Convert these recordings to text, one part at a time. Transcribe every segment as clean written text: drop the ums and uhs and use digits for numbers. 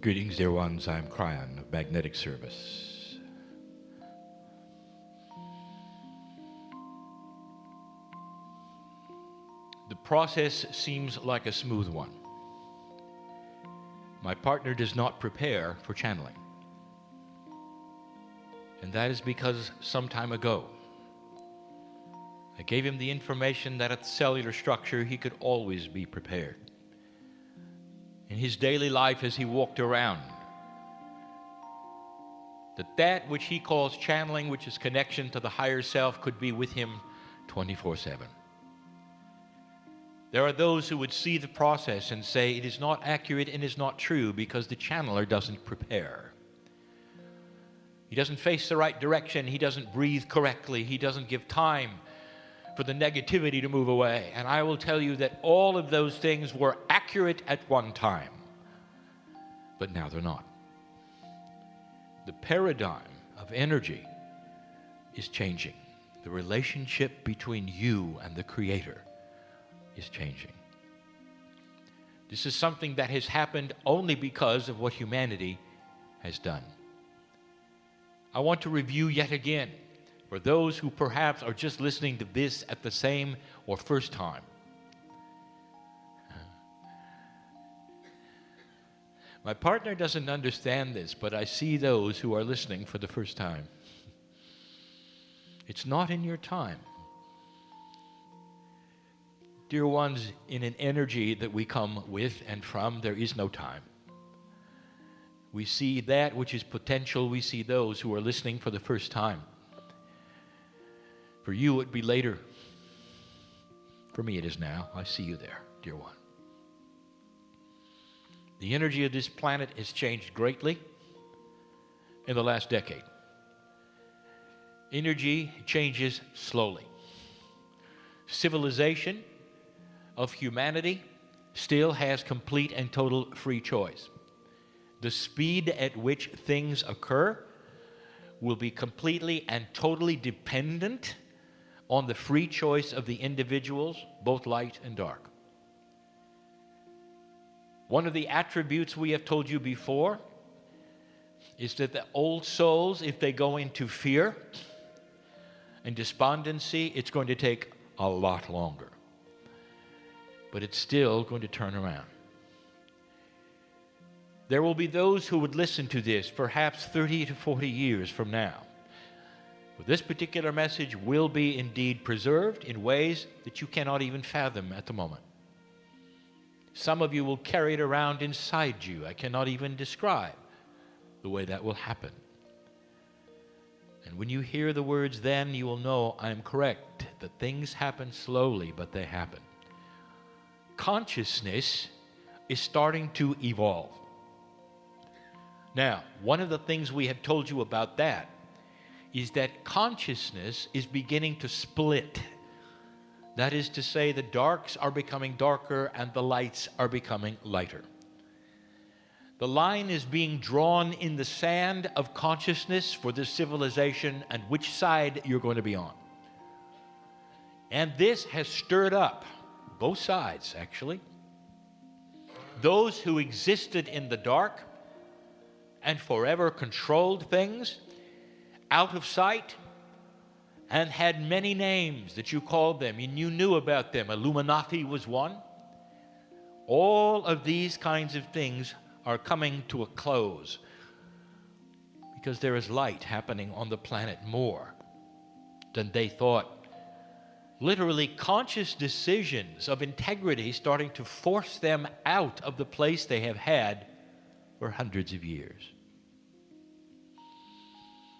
Greetings, dear ones. I'm Kryon of Magnetic Service. The process seems like a smooth one. My partner does not prepare for channeling. And that is because some time ago, I gave him the information that at the cellular structure he could always be prepared. In his daily life as he walked around, that which he calls channeling, which is connection to the higher self, could be with him 24/7. There are those who would see the process and say it is not accurate and is not true because the channeler doesn't prepare. He doesn't face the right direction, he doesn't breathe correctly, he doesn't give time for the negativity to move away. And I will tell you that all of those things were accurate at one time, but now they're not. The paradigm of energy is changing. The relationship between you and the Creator is changing. This is something that has happened only because of what humanity has done. I want to review yet again for those who perhaps are just listening to this at the same or first time. My partner doesn't understand this, but I see those who are listening for the first time. It's not in your time. Dear ones, in an energy that we come with and from, there is no time. We see that which is potential. We see those who are listening for the first time. For you, it would be later. For me, it is now. I see you there, dear one. The energy of this planet has changed greatly in the last decade. Energy changes slowly. Civilization of humanity still has complete and total free choice. The speed at which things occur will be completely and totally dependent on the free choice of the individuals, both light and dark. One of the attributes we have told you before is that the old souls, if they go into fear and despondency, it's going to take a lot longer. But it's still going to turn around. There will be those who would listen to this perhaps 30 to 40 years from now. But this particular message will be indeed preserved in ways that you cannot even fathom at the moment. Some of you will carry it around inside you. I cannot even describe the way that will happen. And when you hear the words, then you will know I am correct, that things happen slowly, but they happen. Consciousness is starting to evolve. Now, one of the things we have told you about that is that consciousness is beginning to split. That is to say, the darks are becoming darker and the lights are becoming lighter. The line is being drawn in the sand of consciousness for this civilization and which side you're going to be on. And this has stirred up both sides, actually. Those who existed in the dark and forever controlled things out of sight and had many names that you called them and you knew about them. Illuminati was one. All of these kinds of things are coming to a close because there is light happening on the planet more than they thought. Literally conscious decisions of integrity starting to force them out of the place they have had for hundreds of years.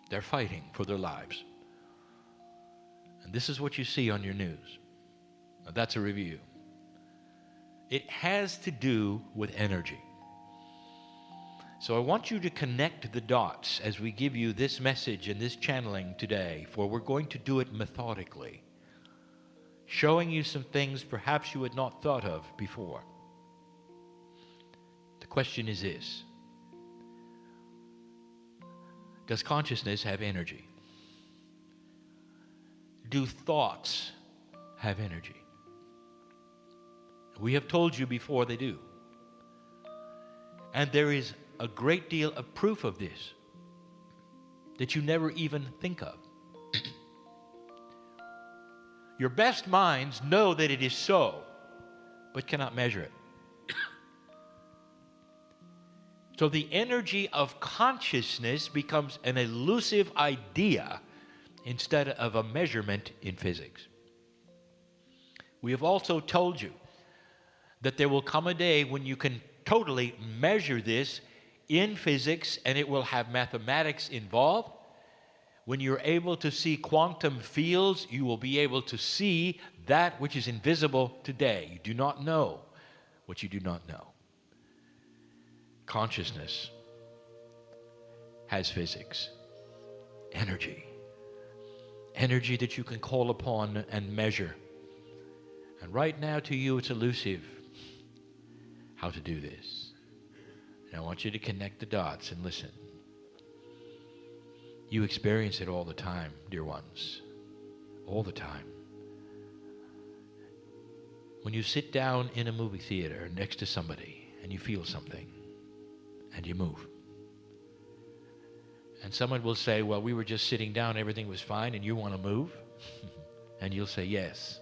They're fighting for their lives. And this is what you see on your news. Now, that's a review. It has to do with energy. So I want you to connect the dots as we give you this message and this channeling today, for we're going to do it methodically, showing you some things perhaps you had not thought of before. The question is this: does consciousness have energy? Do thoughts have energy? We have told you before they do. And there is a great deal of proof of this that you never even think of. Your best minds know that it is so, but cannot measure it. So the energy of consciousness becomes an elusive idea instead of a measurement in physics. We have also told you that there will come a day when you can totally measure this in physics, and it will have mathematics involved. When you're able to see quantum fields, you will be able to see that which is invisible today. You do not know what you do not know. Consciousness has physics, energy that you can call upon and measure. And right now to you it's elusive how to do this. And I want you to connect the dots and listen. You experience it all the time, dear ones, all the time. When you sit down in a movie theater next to somebody and you feel something and you move. And someone will say, well, we were just sitting down, everything was fine, and you want to move? And you'll say, yes,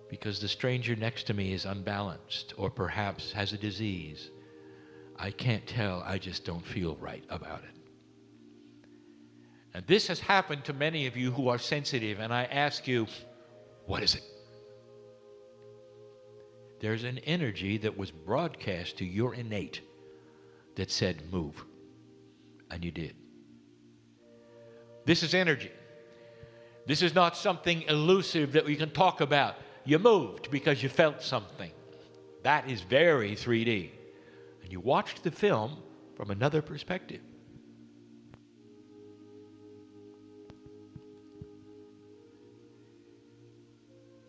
because the stranger next to me is unbalanced or perhaps has a disease. I can't tell, I just don't feel right about it. And this has happened to many of you who are sensitive, and I ask you, what is it? There's an energy that was broadcast to your innate that said, move. And you did. This is energy. This is not something elusive that we can talk about. You moved because you felt something. That is very 3D. And you watched the film from another perspective.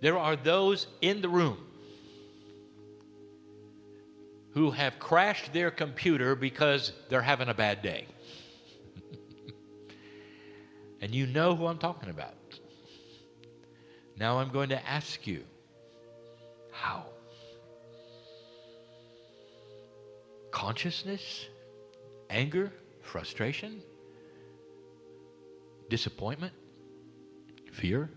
There are those in the room who have crashed their computer because they're having a bad day. And you know who I'm talking about. Now I'm going to ask you, how? Consciousness, anger, frustration, disappointment, fear,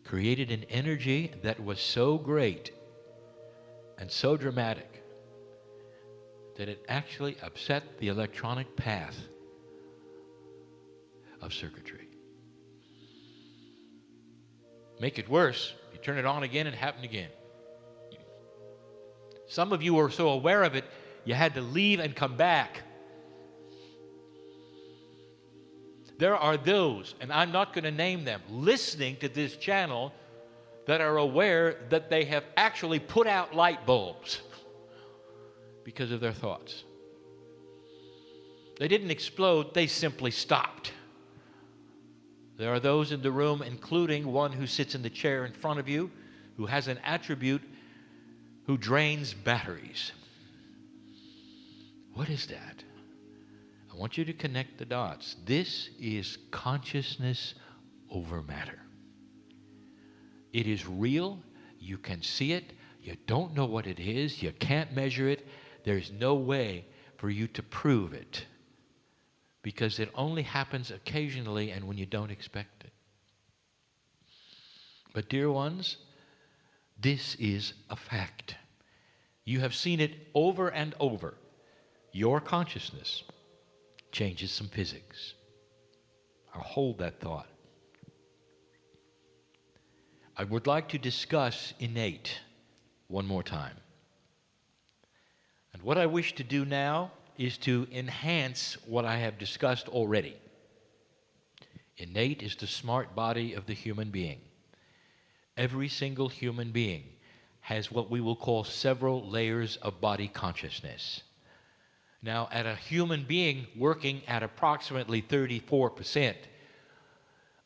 created an energy that was so great and so dramatic that it actually upset the electronic path of circuitry. Make it worse, you turn it on again and it happened again. Some of you were so aware of it, you had to leave and come back. There are those, and I'm not going to name them, listening to this channel that are aware that they have actually put out light bulbs because of their thoughts. They didn't explode, they simply stopped. There are those in the room, including one who sits in the chair in front of you, who has an attribute who drains batteries. What is that? I want you to connect the dots. This is consciousness over matter. It is real. You can see it. You don't know what it is. You can't measure it. There's no way for you to prove it, because it only happens occasionally and when you don't expect it. But dear ones, this is a fact. You have seen it over and over. Your consciousness changes some physics. I'll hold that thought. I would like to discuss innate one more time. And what I wish to do now is to enhance what I have discussed already. Innate is the smart body of the human being. Every single human being has what we will call several layers of body consciousness. Now, at a human being working at approximately 34%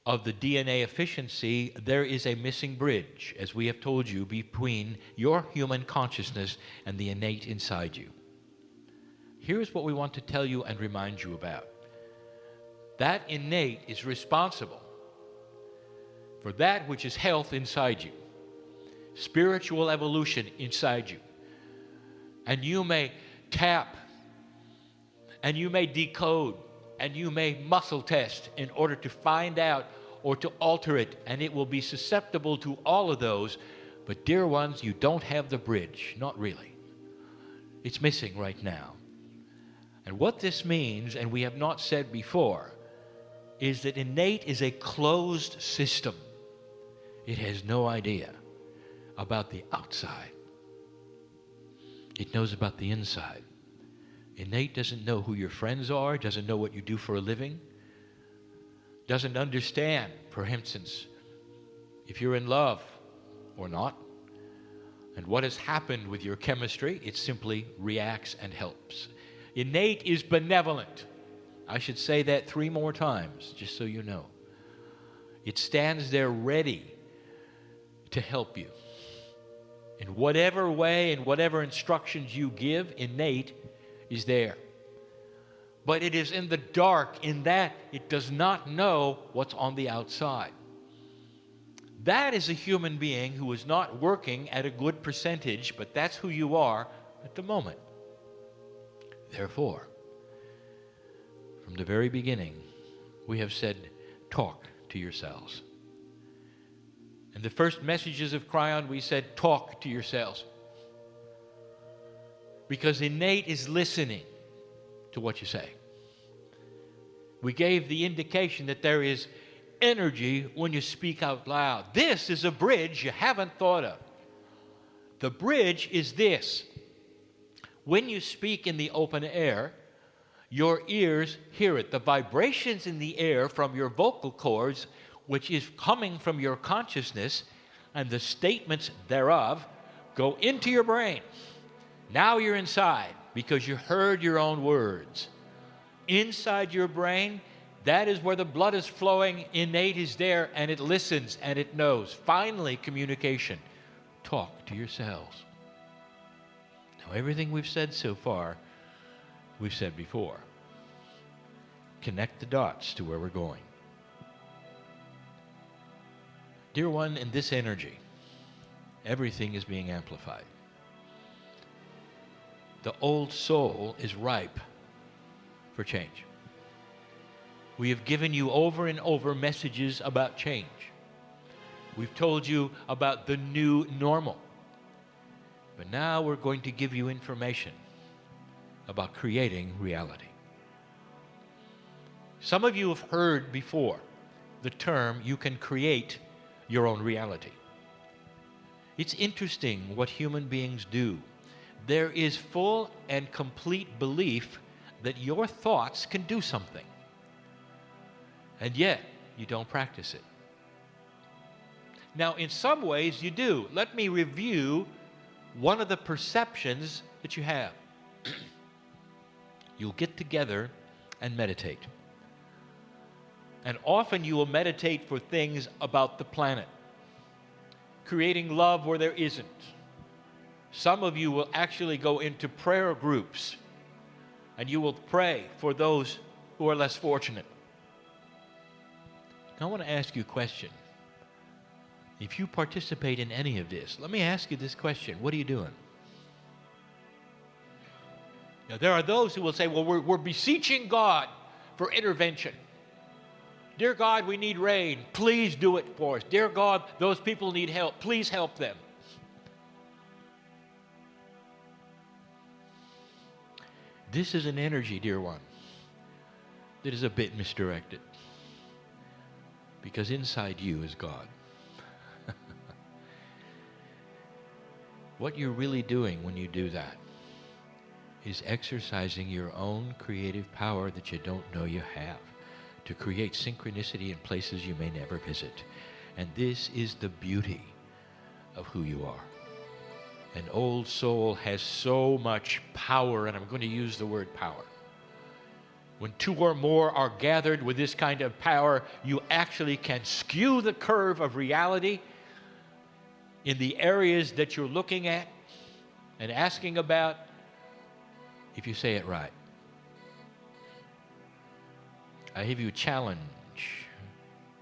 of the DNA efficiency, there is a missing bridge, as we have told you, between your human consciousness and the innate inside you. Here's what we want to tell you and remind you about. That innate is responsible for that which is health inside you, spiritual evolution inside you. And you may tap And you may decode and you may muscle test in order to find out or to alter it, and it will be susceptible to all of those. But dear ones, you don't have the bridge. Not really. It's missing right now. And what this means, and we have not said before, is that innate is a closed system. It has no idea about the outside. It knows about the inside. Innate doesn't know who your friends are, doesn't know what you do for a living, doesn't understand, for instance, if you're in love or not, and what has happened with your chemistry. It simply reacts and helps. Innate is benevolent. I should say that 3 more times, just so you know. It stands there ready to help you. In whatever way and whatever instructions you give, innate is there. But it is in the dark in that it does not know what's on the outside. That is a human being who is not working at a good percentage, but that's who you are at the moment. Therefore, from the very beginning, we have said, talk to yourselves. In the first messages of Kryon, we said, talk to yourselves. Because innate is listening to what you say. We gave the indication that there is energy when you speak out loud. This is a bridge you haven't thought of. The bridge is this. When you speak in the open air, your ears hear it. The vibrations in the air from your vocal cords, which is coming from your consciousness, and the statements thereof go into your brain. Now you're inside because you heard your own words. Inside your brain, that is where the blood is flowing. Innate is there, and it listens and it knows. Finally, communication. Talk to yourselves. Now, everything we've said so far, we've said before. Connect the dots to where we're going. Dear one, in this energy, everything is being amplified. The old soul is ripe for change. We have given you over and over messages about change. We've told you about the new normal. But now we're going to give you information about creating reality. Some of you have heard before the term, you can create your own reality. It's interesting what human beings do. There is full and complete belief that your thoughts can do something. And yet, you don't practice it. Now, in some ways, you do. Let me review one of the perceptions that you have. You'll get together and meditate. And often you will meditate for things about the planet, creating love where there isn't. Some of you will actually go into prayer groups, and you will pray for those who are less fortunate. Now, I want to ask you a question. If you participate in any of this, let me ask you this question. What are you doing? Now, there are those who will say, well, we're beseeching God for intervention. Dear God, we need rain. Please do it for us. Dear God, those people need help. Please help them. This is an energy, dear one, that is a bit misdirected. Because inside you is God. What you're really doing when you do that is exercising your own creative power that you don't know you have to create synchronicity in places you may never visit. And this is the beauty of who you are. An old soul has so much power, and I'm going to use the word power. When 2 or more are gathered with this kind of power, you actually can skew the curve of reality in the areas that you're looking at and asking about, if you say it right. I give you a challenge.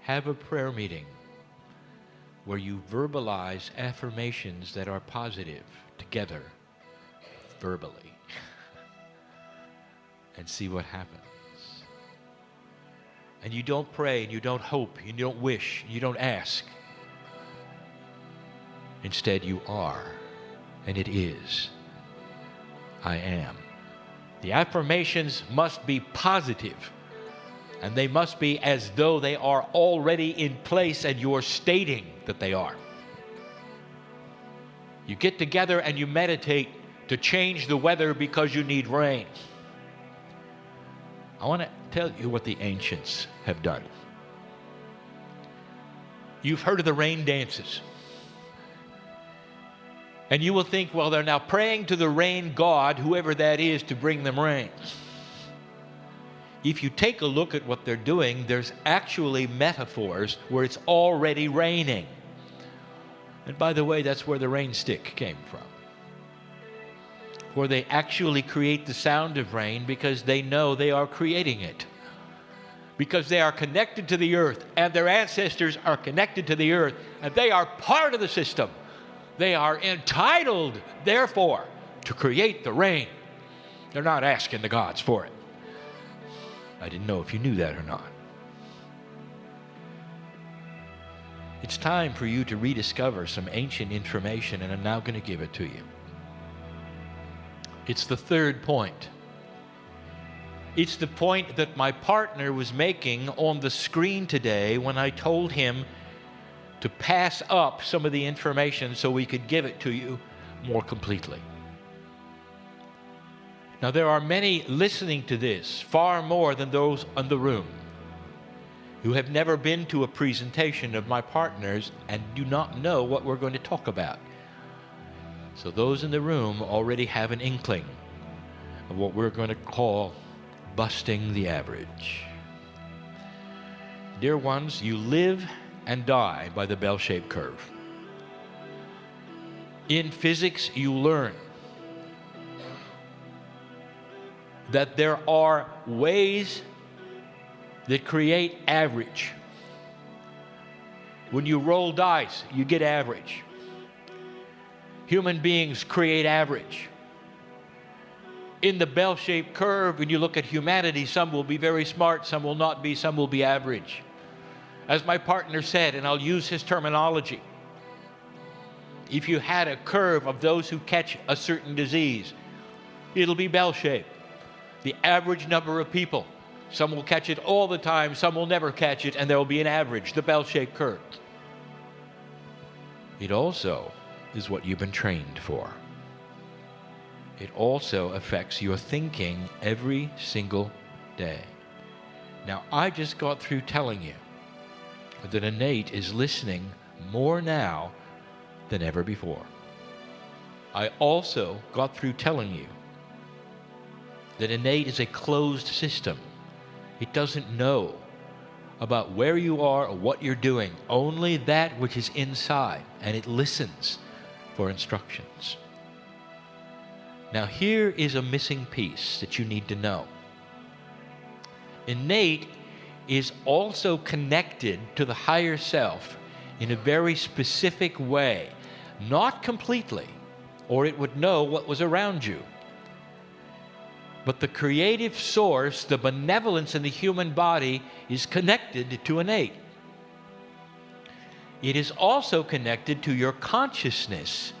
Have a prayer meeting where you verbalize affirmations that are positive together, verbally. and see what happens. And you don't pray, and you don't hope, and you don't wish, and you don't ask. Instead, you are, and it is. I am. The affirmations must be positive, and they must be as though they are already in place and you're stating that they are. You get together and you meditate to change the weather because you need rain. I want to tell you what the ancients have done. You've heard of the rain dances. And you will think, well, they're now praying to the rain god, whoever that is, to bring them rain. If you take a look at what they're doing, there's actually metaphors where it's already raining. And by the way, that's where the rain stick came from. Where they actually create the sound of rain because they know they are creating it. Because they are connected to the earth, and their ancestors are connected to the earth, and they are part of the system. They are entitled, therefore, to create the rain. They're not asking the gods for it. I didn't know if you knew that or not. It's time for you to rediscover some ancient information, and I'm now going to give it to you. It's the third point. It's the point that my partner was making on the screen today when I told him to pass up some of the information so we could give it to you more completely. Now, there are many listening to this, far more than those in the room, who have never been to a presentation of my partner's and do not know what we're going to talk about. So those in the room already have an inkling of what we're going to call busting the average. Dear ones, you live and die by the bell-shaped curve. In physics, you learn that there are ways that create average. When you roll dice, you get average. Human beings create average. In the bell-shaped curve, when you look at humanity, some will be very smart, some will not be, some will be average. As my partner said, and I'll use his terminology, if you had a curve of those who catch a certain disease, it'll be bell-shaped. The average number of people, some will catch it all the time, some will never catch it, and there will be an average, the bell-shaped curve. It also is what you've been trained for. It also affects your thinking every single day. Now, I just got through telling you that innate is listening more now than ever before. I also got through telling you that innate is a closed system. It doesn't know about where you are or what you're doing, only that which is inside, and it listens for instructions. Now, here is a missing piece that you need to know. Innate is also connected to the higher self in a very specific way, not completely, or it would know what was around you. But the creative source, the benevolence in the human body, is connected to innate. It is also connected to your consciousness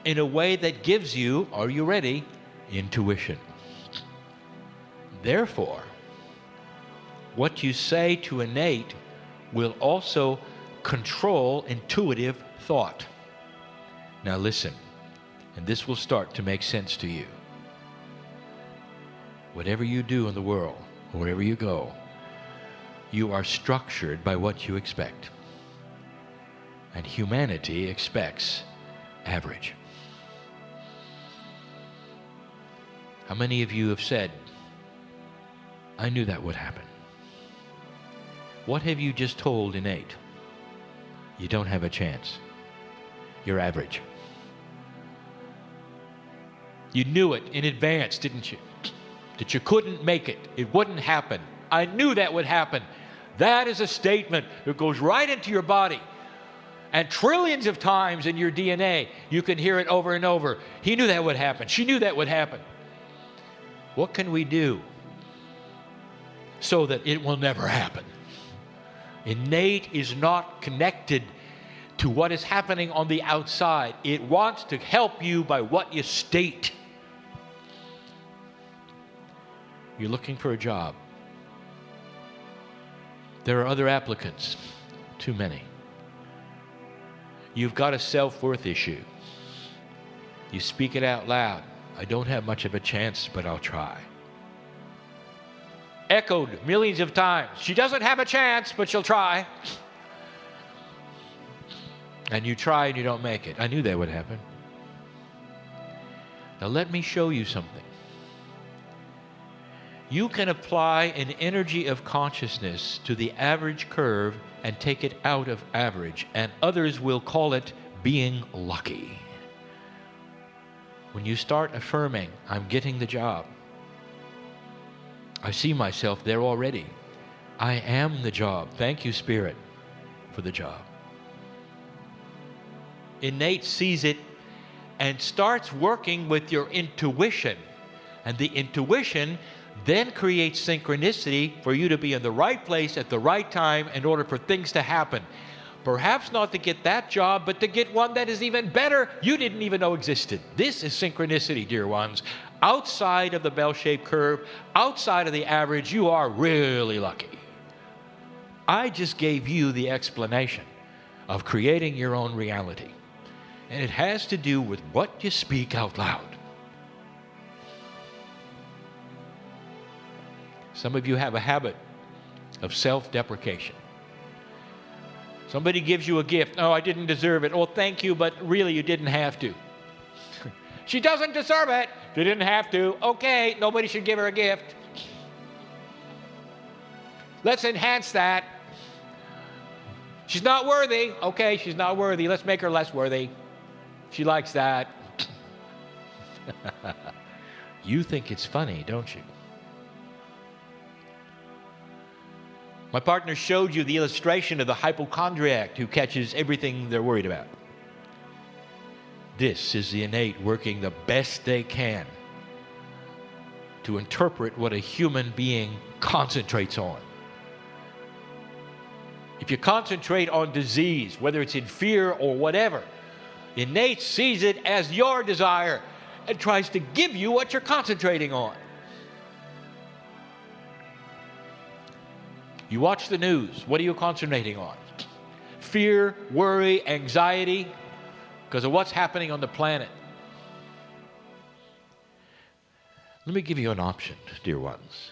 in a way that gives you, are you ready, intuition. Therefore, what you say to innate will also control intuitive thought. Now listen, and this will start to make sense to you. Whatever you do in the world, wherever you go, you are structured by what you expect. And humanity expects average. How many of you have said, I knew that would happen? What have you just told innate? You don't have a chance. You're average. You knew it in advance, didn't you? That you couldn't make it. It wouldn't happen. I knew that would happen. That is a statement that goes right into your body. And trillions of times in your DNA, you can hear it over and over. He knew that would happen. She knew that would happen. What can we do so that it will never happen. Innate is not connected to what is happening on the outside. It wants to help you by what you state. You're looking for a job. There are other applicants, too many. You've got a self-worth issue. You speak it out loud. I don't have much of a chance, but I'll try. Echoed millions of times. She doesn't have a chance, but she'll try. And you try and you don't make it. I knew that would happen. Now let me show you something. You can apply an energy of consciousness to the average curve and take it out of average, and others will call it being lucky. When you start affirming, I'm getting the job. I see myself there already. I am the job. Thank you, Spirit, for the job. Innate sees it and starts working with your intuition. And the intuition then creates synchronicity for you to be in the right place at the right time in order for things to happen. Perhaps not to get that job, but to get one that is even better you didn't even know existed. This is synchronicity, dear ones. Outside of the bell-shaped curve, outside of the average, you are really lucky. I just gave you the explanation of creating your own reality. And it has to do with what you speak out loud. Some of you have a habit of self-deprecation. Somebody gives you a gift. Oh, I didn't deserve it. Oh, thank you, but really you didn't have to. She doesn't deserve it. She didn't have to. Okay, nobody should give her a gift. Let's enhance that. She's not worthy. Okay, she's not worthy. Let's make her less worthy. She likes that. You think it's funny, don't you? My partner showed you the illustration of the hypochondriac who catches everything they're worried about. This is the innate working the best they can to interpret what a human being concentrates on. If you concentrate on disease, whether it's in fear or whatever, innate sees it as your desire and tries to give you what you're concentrating on. You watch the news. What are you concentrating on? Fear, worry, anxiety, because of what's happening on the planet. Let me give you an option, dear ones.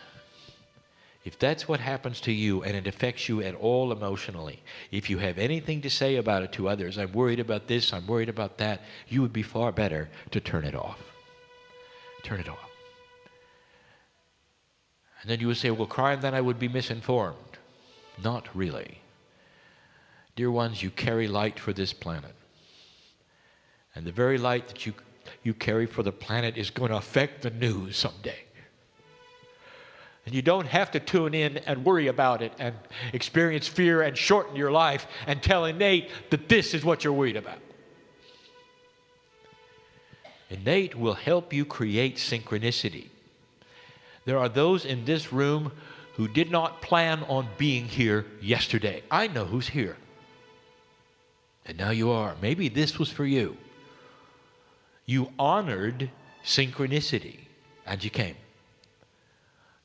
If that's what happens to you and it affects you at all emotionally, if you have anything to say about it to others, I'm worried about this, I'm worried about that, you would be far better to turn it off. Turn it off. And then you would say, well, Kryon, then I would be misinformed. Not really. Dear ones, you carry light for this planet. And the very light that you carry for the planet is going to affect the news someday. And you don't have to tune in and worry about it and experience fear and shorten your life and tell innate that this is what you're worried about. Innate will help you create synchronicity. There are those in this room who did not plan on being here yesterday. I know who's here. And now you are. Maybe this was for you. You honored synchronicity and you came.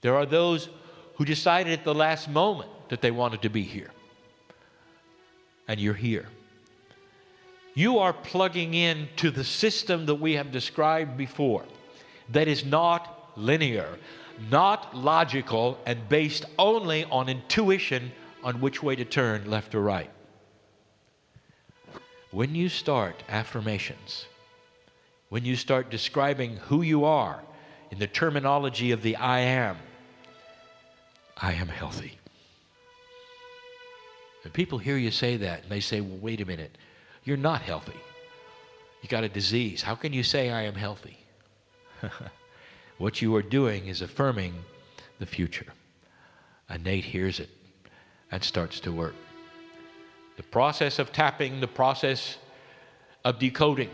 There are those who decided at the last moment that they wanted to be here. And you're here. You are plugging in to the system that we have described before that is not linear, not logical, and based only on intuition on which way to turn, left or right. When you start affirmations, when you start describing who you are in the terminology of the I am healthy. And people hear you say that and they say, well, wait a minute, you're not healthy. You got a disease. How can you say I am healthy? What you are doing is affirming the future. Innate hears it and starts to work. The process of tapping, the process of decoding,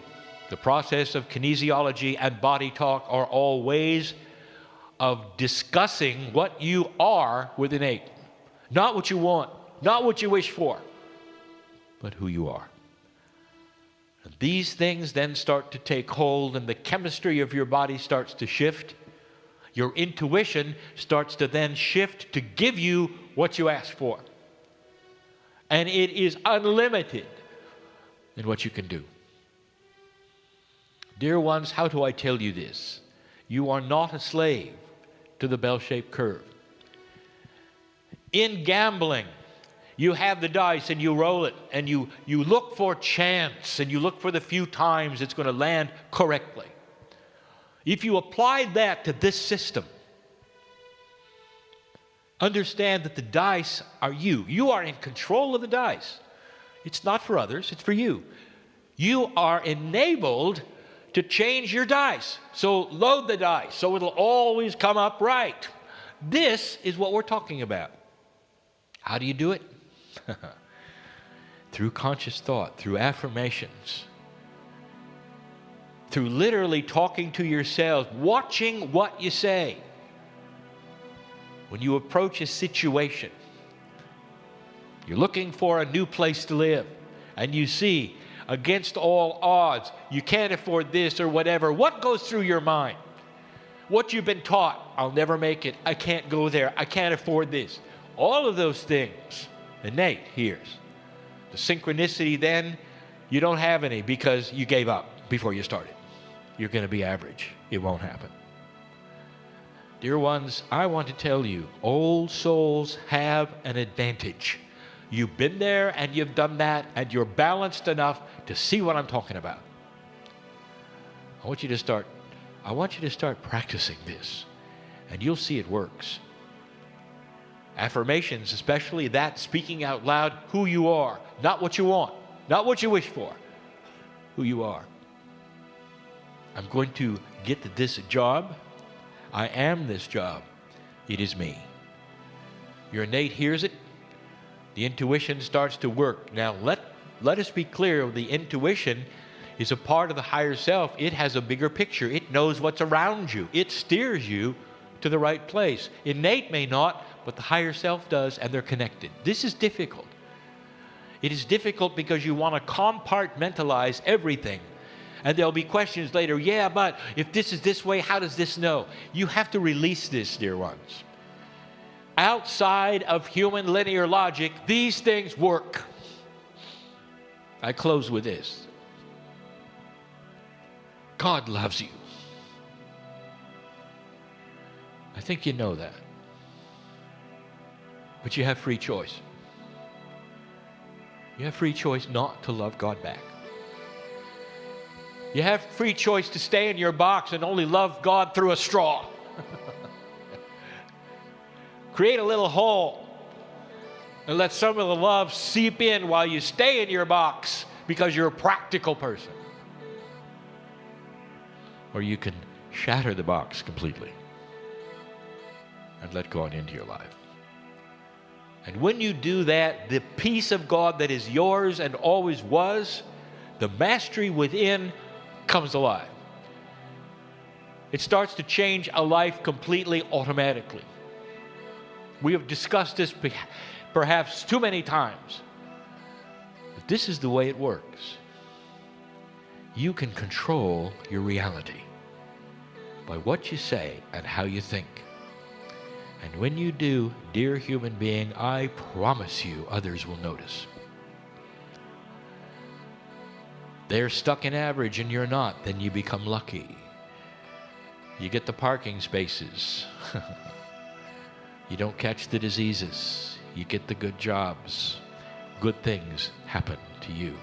the process of kinesiology and body talk are all ways of discussing what you are with innate. Not what you want, not what you wish for, but who you are. And these things then start to take hold, and the chemistry of your body starts to shift. Your intuition starts to then shift to give you what you ask for. And it is unlimited in what you can do. Dear ones, how do I tell you this? You are not a slave to the bell-shaped curve. In gambling, you have the dice and you roll it, and you look for chance, and you look for the few times it's going to land correctly. If you applied that to this system, understand that the dice are you. You are in control of the dice. It's not for others, it's for you. You are enabled to change your dice. So load the dice so it'll always come up right. This is what we're talking about. How do you do it? Through conscious thought, through affirmations, through literally talking to yourselves, watching what you say. When you approach a situation, you're looking for a new place to live, and you see, against all odds, you can't afford this or whatever. What goes through your mind? What you've been taught, I'll never make it, I can't go there, I can't afford this. All of those things, innate hears. The synchronicity then, you don't have any because you gave up before you started. You're going to be average. It won't happen. Dear ones, I want to tell you, old souls have an advantage. You've been there and you've done that, and you're balanced enough to see what I'm talking about. I want you to start practicing this, and you'll see it works. Affirmations, especially that, speaking out loud who you are, not what you want, not what you wish for, who you are. I'm going to get this job. I am this job. It is me. Your innate hears it. The intuition starts to work. Now let us be clear, the intuition is a part of the higher self. It has a bigger picture. It knows what's around you. It steers you to the right place. Innate may not, but the higher self does, and they're connected. This is difficult. It is difficult because you want to compartmentalize everything. And there'll be questions later, yeah, but if this is this way, how does this know? You have to release this, dear ones. Outside of human linear logic, these things work. I close with this. God loves you. I think you know that. But you have free choice. You have free choice not to love God back. You have free choice to stay in your box and only love God through a straw. Create a little hole and let some of the love seep in while you stay in your box because you're a practical person. Or you can shatter the box completely and let God into your life. And when you do that, the peace of God that is yours and always was, the mastery within comes alive. It starts to change a life completely automatically. We have discussed this perhaps too many times, but this is the way it works. You can control your reality by what you say and how you think. And when you do, dear human being, I promise you others will notice. They're stuck in average and you're not, then you become lucky. You get the parking spaces. You don't catch the diseases. You get the good jobs. Good things happen to you.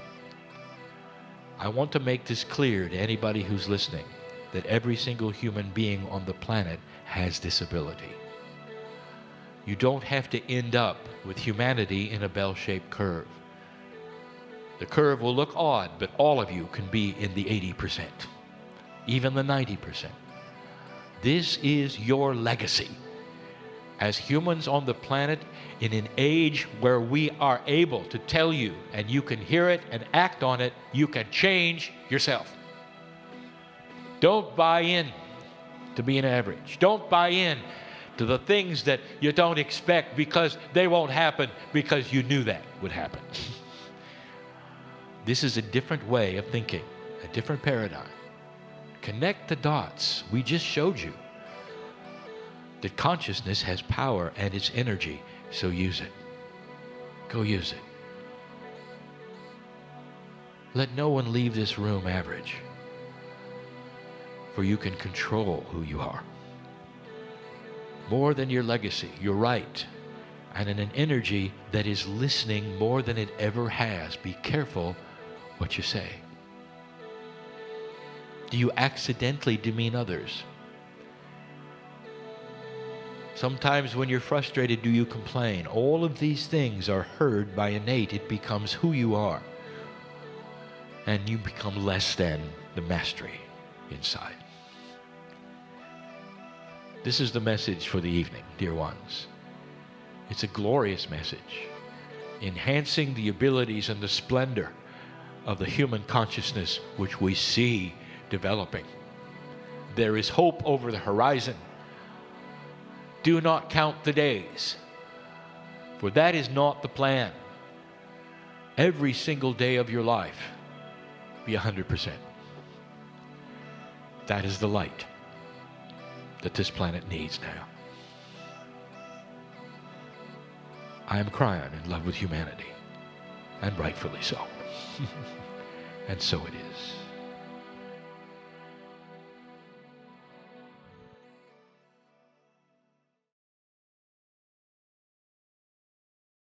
I want to make this clear to anybody who's listening, that every single human being on the planet has this ability. You don't have to end up with humanity in a bell-shaped curve. The curve will look odd, but all of you can be in the 80%, even the 90%. This is your legacy. As humans on the planet, in an age where we are able to tell you, and you can hear it and act on it, you can change yourself. Don't buy in to be an average. Don't buy in to the things that you don't expect because they won't happen because you knew that would happen. This is a different way of thinking, a different paradigm. Connect the dots. We just showed you that consciousness has power and it's energy, so use it. Go use it. Let no one leave this room average, for you can control who you are. More than your legacy, your right, and in an energy that is listening more than it ever has. Be careful what you say. Do you accidentally demean others? Sometimes when you're frustrated, do you complain? All of these things are heard by innate. It becomes who you are. And you become less than the mastery inside. This is the message for the evening, dear ones. It's a glorious message, enhancing the abilities and the splendor of the human consciousness which we see developing. There is hope over the horizon. Do not count the days, for that is not the plan. Every single day of your life, be 100%. That is the light that this planet needs now. I am Kryon, in love with humanity, and rightfully so. And so it is.